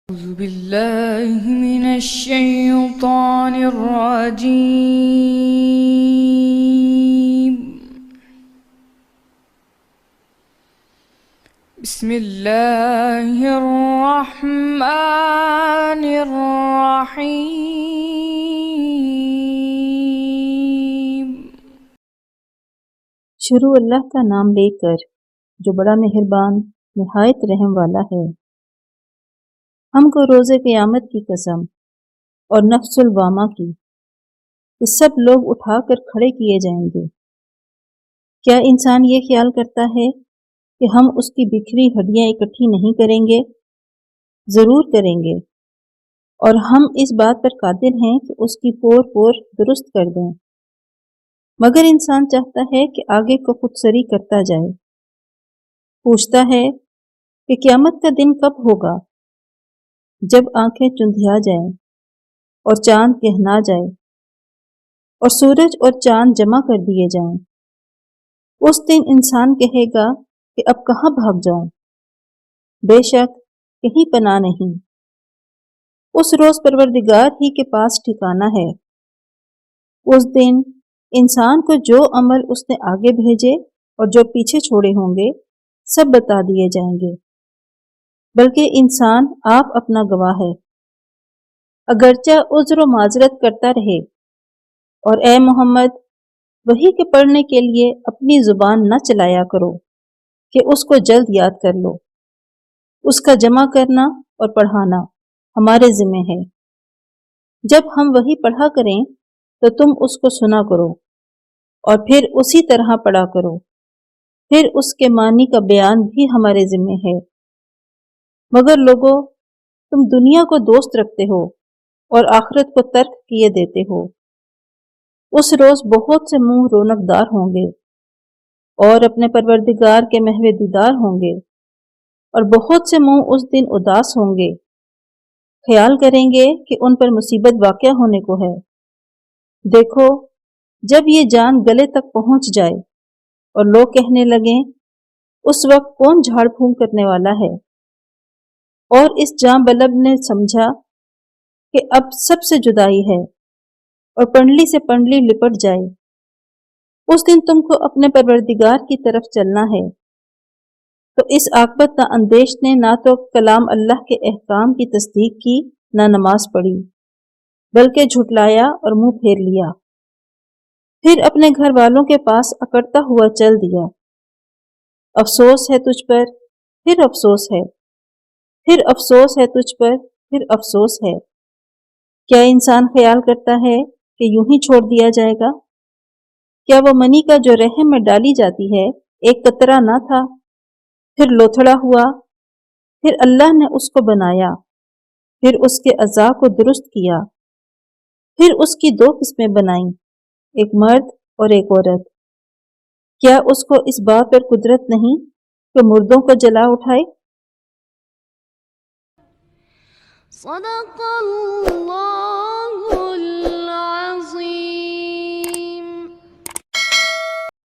أعوذ بالله من الشيطان الرجيم. بسم الله الرحمن الرحيم. شروع اللہ کا نام لے کر جو بڑا مہربان نہایت رحم والا ہے۔ ہم کو روز قیامت کی قسم اور نفس الوامہ کی کہ سب لوگ اٹھا کر کھڑے کیے جائیں گے۔ کیا انسان یہ خیال کرتا ہے کہ ہم اس کی بکھری ہڈیاں اکٹھی نہیں کریں گے؟ ضرور کریں گے، اور ہم اس بات پر قادر ہیں کہ اس کی پور پور درست کر دیں، مگر انسان چاہتا ہے کہ آگے کو خودسری کرتا جائے۔ پوچھتا ہے کہ قیامت کا دن کب ہوگا، جب آنکھیں چندھیا جائیں اور چاند کہنا جائے اور سورج اور چاند جمع کر دیے جائیں۔ اس دن انسان کہے گا کہ اب کہاں بھاگ جاؤں؟ بے شک کہیں پناہ نہیں۔ اس روز پروردگار ہی کے پاس ٹھکانہ ہے۔ اس دن انسان کو جو عمل اس نے آگے بھیجے اور جو پیچھے چھوڑے ہوں گے سب بتا دیے جائیں گے، بلکہ انسان آپ اپنا گواہ ہے۔ اگرچہ عذر و معذرت کرتا رہے، اور اے محمد وحی کے پڑھنے کے لیے اپنی زبان نہ چلایا کرو کہ اس کو جلد یاد کر لو۔ اس کا جمع کرنا اور پڑھانا ہمارے ذمہ ہے۔ جب ہم وحی پڑھا کریں تو تم اس کو سنا کرو اور پھر اسی طرح پڑھا کرو، پھر اس کے معنی کا بیان بھی ہمارے ذمہ ہے۔ مگر لوگو، تم دنیا کو دوست رکھتے ہو اور آخرت کو ترک کیے دیتے ہو۔ اس روز بہت سے منہ رونق دار ہوں گے اور اپنے پروردگار کے محو دیدار ہوں گے، اور بہت سے منہ اس دن اداس ہوں گے، خیال کریں گے کہ ان پر مصیبت واقع ہونے کو ہے۔ دیکھو، جب یہ جان گلے تک پہنچ جائے اور لوگ کہنے لگیں اس وقت کون جھاڑ پھونک کرنے والا ہے، اور اس جاں بلب نے سمجھا کہ اب سب سے جدائی ہے اور پنڈلی سے پنڈلی لپٹ جائے۔ اس دن تم کو اپنے پروردگار کی طرف چلنا ہے، تو اس عاقبت نا اندیش نے نہ تو کلام اللہ کے احکام کی تصدیق کی، نہ نماز پڑھی، بلکہ جھٹلایا اور منہ پھیر لیا۔ پھر اپنے گھر والوں کے پاس اکڑتا ہوا چل دیا۔ افسوس ہے تجھ پر، پھر افسوس ہے، پھر افسوس ہے تجھ پر، پھر افسوس ہے۔ کیا انسان خیال کرتا ہے کہ یوں ہی چھوڑ دیا جائے گا؟ کیا وہ منی کا جو رحم میں ڈالی جاتی ہے ایک قطرہ نہ تھا، پھر لوتھڑا ہوا، پھر اللہ نے اس کو بنایا، پھر اس کے اعضاء کو درست کیا، پھر اس کی دو قسمیں بنائیں، ایک مرد اور ایک عورت۔ کیا اس کو اس بات پر قدرت نہیں کہ مردوں کو جلا اٹھائے؟ صدق اللہ